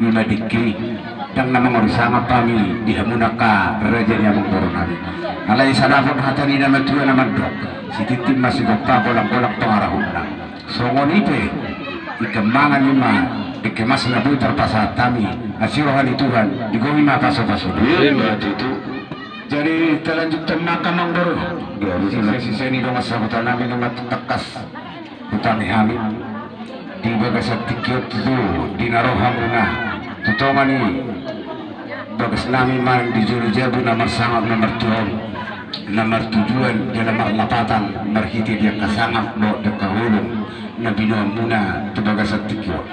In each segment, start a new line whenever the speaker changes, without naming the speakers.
Yuladiki dan nama ngorisama kami dihamunaka raja yang mengkoronami alai sadapun hatani nama tua nama dok si titim masih dokta bolak-bolak pengarahuna songon ipe ikemangan lima ikemas nabu terpasat kami asirohani Tuhan digomi ma paso-paso itu jadi terlanjut makam mangdoro dari sisi ini dong sahabat nami nama tekas hutang hami di bagas tiket itu di narohamuna tutomani bagas nami man di juru-jabu nomor sangat nomor tujuan dalam lapatan merhiti dia kasangap lo dekahulung nabi muna tu bagas tiket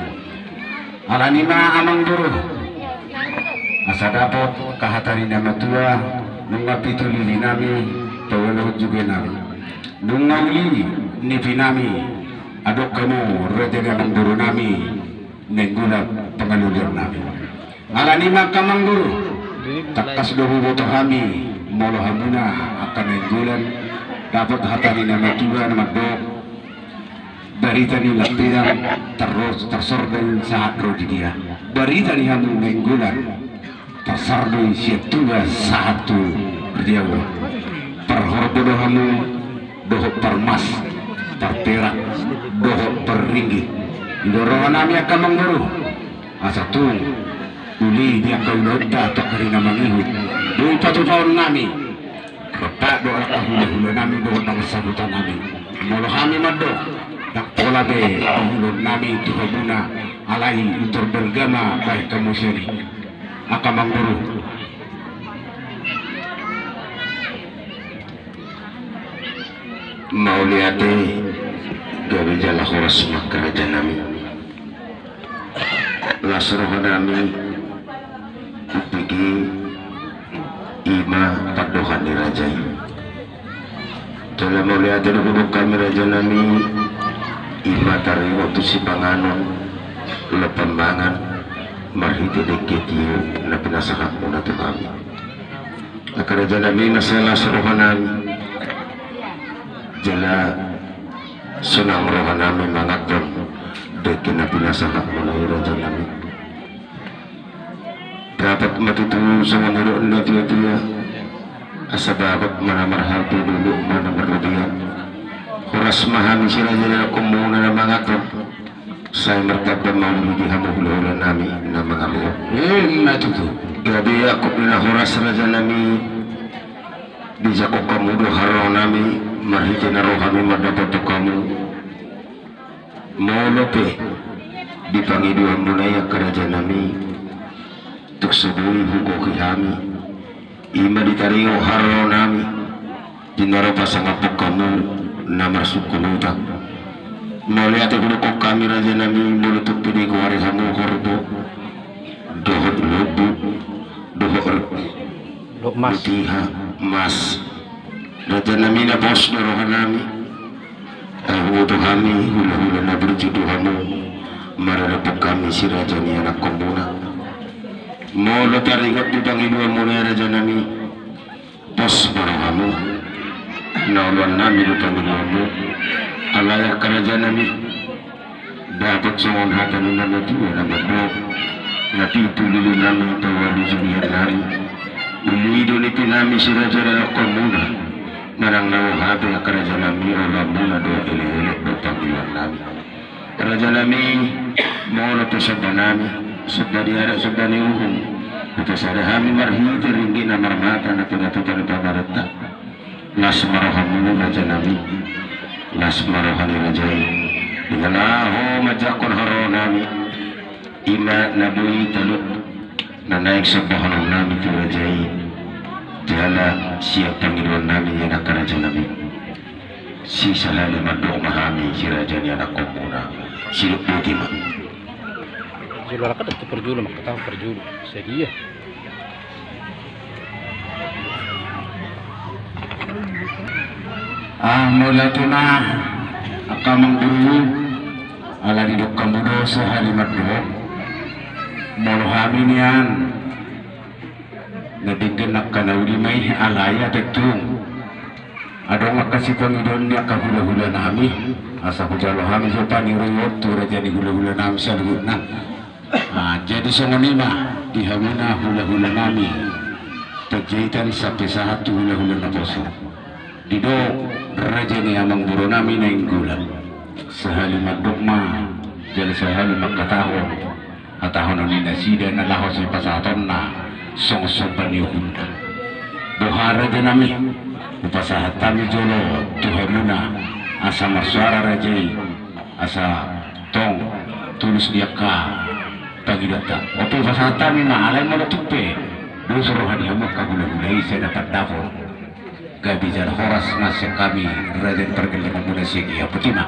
alanima amang duru asa dapat kahatari nama tua mengapi tulili nami tawalo juga nami nungauli nipi nami adok kamu raja yang duru nami nenggula pengalulir nami alani makamang guru takas dohu boto kami molo hamuna akan nenggulan dapat hatari nama Tuhan nama dok berita ni lampiran terus tersorban saat rodi dia berita ni hamu nenggulan tersorban siap tugas satu berdiawa perhorbodo hamu doho permas terperak doho perringgit dorongan nami akan mengguru asatung uli dia kau nota atau karina mangihut dua patu tahun nami bapak doa kahula-hula nami doa bang sabutan nami molo kami mado nak pola be kahula nami tuhaguna alai utur bergama baik kamu seri akan mengguru mau lihat gawe jala horas kerajaan nami lasroh nami upigi ima padohan di rajai jala mau lihat dulu kami raja nami ima tari waktu si panganon lepembangan marhiti deketiu na pinasakap muna to kami kerajaan nami nasa lasroh nami jala sunang rohan nami mangatkan dekin na pinasakap muna raja nami dapat matutu sa manuro na tiya-tiya asababat mana marhati dulu mana marlabihan kuras mahami sila nila kumuna na mangatkan saya mertabda maulidi hamuhula-hula nami na mga liyo matutu gabi ako na kuras raja nami di ko kamudo haro nami marhiti na roh kami madapato kamu molope di pangiduan mo na yung kerajaan nami tuksubuhi hugo kihami ima ditariyo haro nami dinaro pasangapok kamu na marsukulutan moliate ko kami raja nami mulutuk pinigo hari hamu korbo dohot lubu dohot lutiha mas raja nami na bos na rohan nami hudo kami hula-hula na berjudu hamu mararapok kami si raja ni anak kombuna molo tarigot di pangiduan mo na raja nami bos marang hamu nauluan nami di pangiduan mo alaya kerajaan nami dapat songon hatan na natua na madok natitulili nami tawali julian nami ulido ni pinami si raja na kombuna narang nawahati ang kerajaan nami olah muna doa ele-ele do panggilan nami kerajaan nami molo to sabda nami sabda diara sabda ni uhum ito sada kami marhiti ringgit na marmata na pinatutan pamarata las marohamu raja nami las marohani rajai dengan aho majakon haro nami ima nabui talut na naik sabahan nami tu rajai jala siap panggilan nami yang nak kerajaan nami si salali madok mahami si raja ni anak komuna siluk putih mah
julu ala kada perjulu makata perjulu sedia
mula tuna akamang guru ala didok kamudo sa halimat do molo kami niyan nabigyan na kanawli may alaya tetung ada makasih pangidon niya kahula-hula nami asa ko jalo kami sa paniruyot tura dyan hula-hula nami sa lugut na Jadi songonima dihamuna hula-hula nami terjaitan sampai satu hula-hula na poso dido raja ni amang buro nami na inggulan sahali magdugma jala sahali magkatahon atahon ni nasida na lahos sa pasaton na songsoban ni hunda buhara raja nami upasahat kami jolo tuhamuna asa marsuara rajai asa tong tulus dia ka pagidata opo fasata mi maalay mo tupe do suruhan hamok kagulay saya dapat dafo gabi jar horas masya kami raden pergelangan muna sigi aputima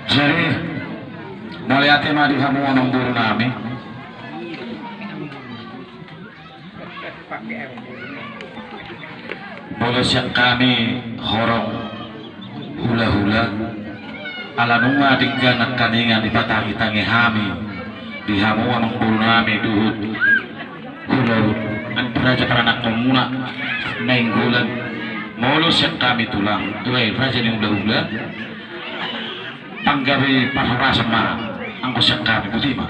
jadi naliate mari hamu anong buru nami boleh siap kami horong hula-hula alanunga dingganak kaningan dipatangi-tangi hami di hamu amang bulu nami duhut hula-hula an praja peranak komuna nainggulan molo siap kami tulang tuai raja ni hula-hula panggabi parharasan ma angko siap kami butima